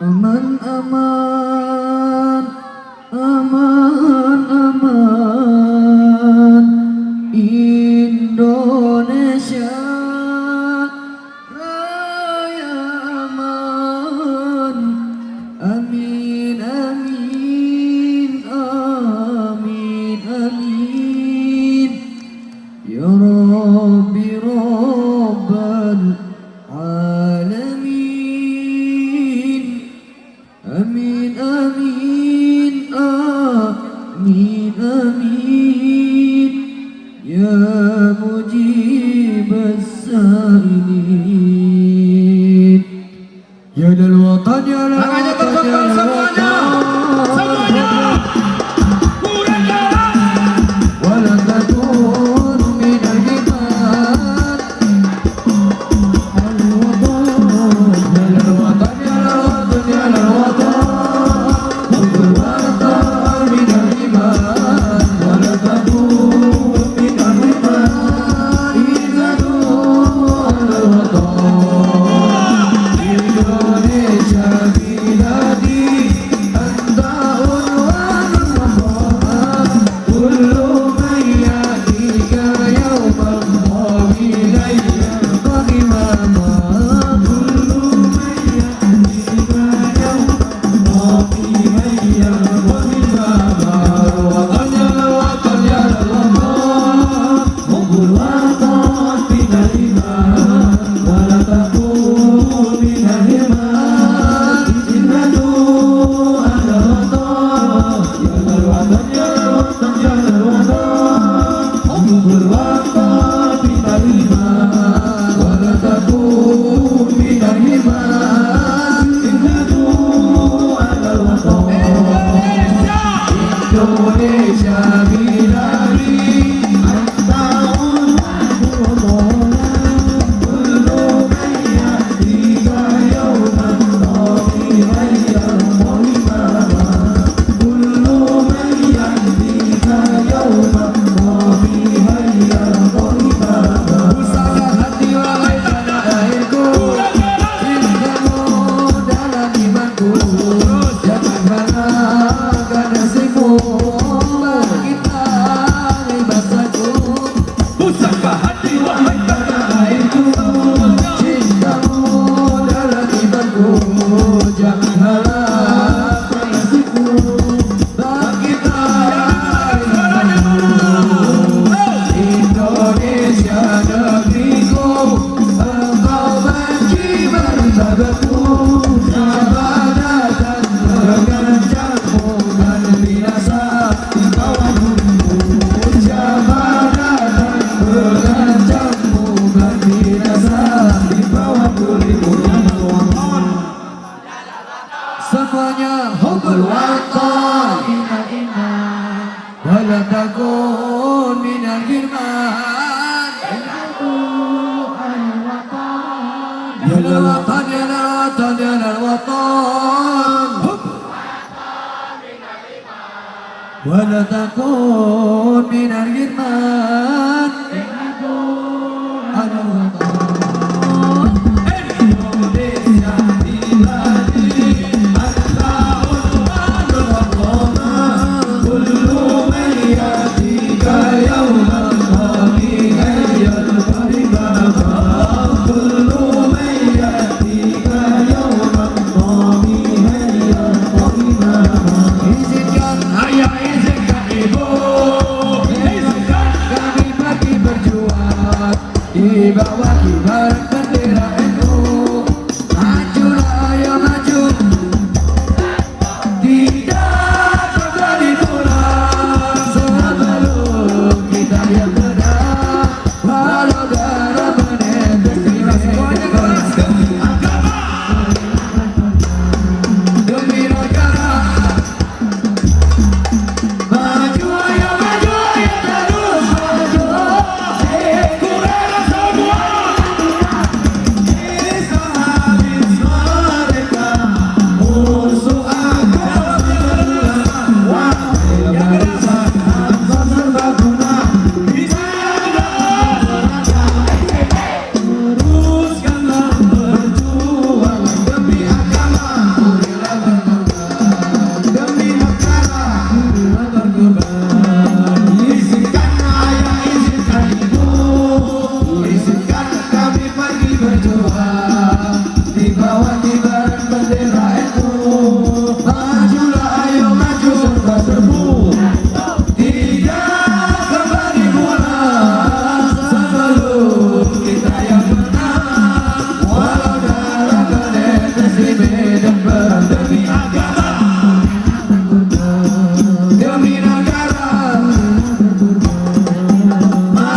Aman, aman, aman, aman, Indonesia Raya aman. Amin, amin, amin, amin. Ya Rabbi Rabbal Alamin. Amin, amin, amin, amin. Ya Mujib as-sa'ilin. Ya lal watan, ya lal Tangannya watan, ya terbakar lal semuanya. Semuanya. Kurang darah. Wala takun minal himan. Al-watan, ya lal watan, ya lal watan, ya lal watan. Hubbul watan minal himan. Wala takun minal himan. Izadu al-watan. Indonesia biladi, anta unwanul muhammad. Kullu man yatika yawman qawilayya qadimama. Kullu man yatika yawman qawilayya qadimama. Watan ya watan ya watan, hubbul watan minal iman. Wala takun minal himan. Innadu ala watan, ya lal watan, ya lal watan, ya lal watan. Hubbul watan minal iman. Wala takun minal himan. Innadu ala watan. Indonesia biladi, anta unwanul muhammad. Kullu man yatika yawman qawilayya qadimama. Kullu man yatika yawman qawilayya qadimama. Pusaka hati wahai tanah airku, cintamu dalam imanku. Jangan banggakan nasibmu, kita libasanku. Pusaka hati wahai tanah Airku, cintamu dalam imanku. Jangan harapkan nasibku, kita libasanku. Indonesia negeriku, engkau menjibar sahabatku. Siapa datang mengancammu dan binasa di bawah bumi. Siapa datang mengancammu dan binasa di bawah bumi. Semuanya hubbul watan, inna inna. Wala takun minal hirman. Ya lal watan, ya lal watan, ya lal watan. Wala takun minal hirman. Al watan. Indonesia biladi, anta unwanul muhammad. Kullu man yatika yawman qawilayya qadimama. Kullu man yatika yawman qawilayya qadimama. Izinkan ayah, izinkan ibu, izinkan kami pergi berjuang di bawah kibar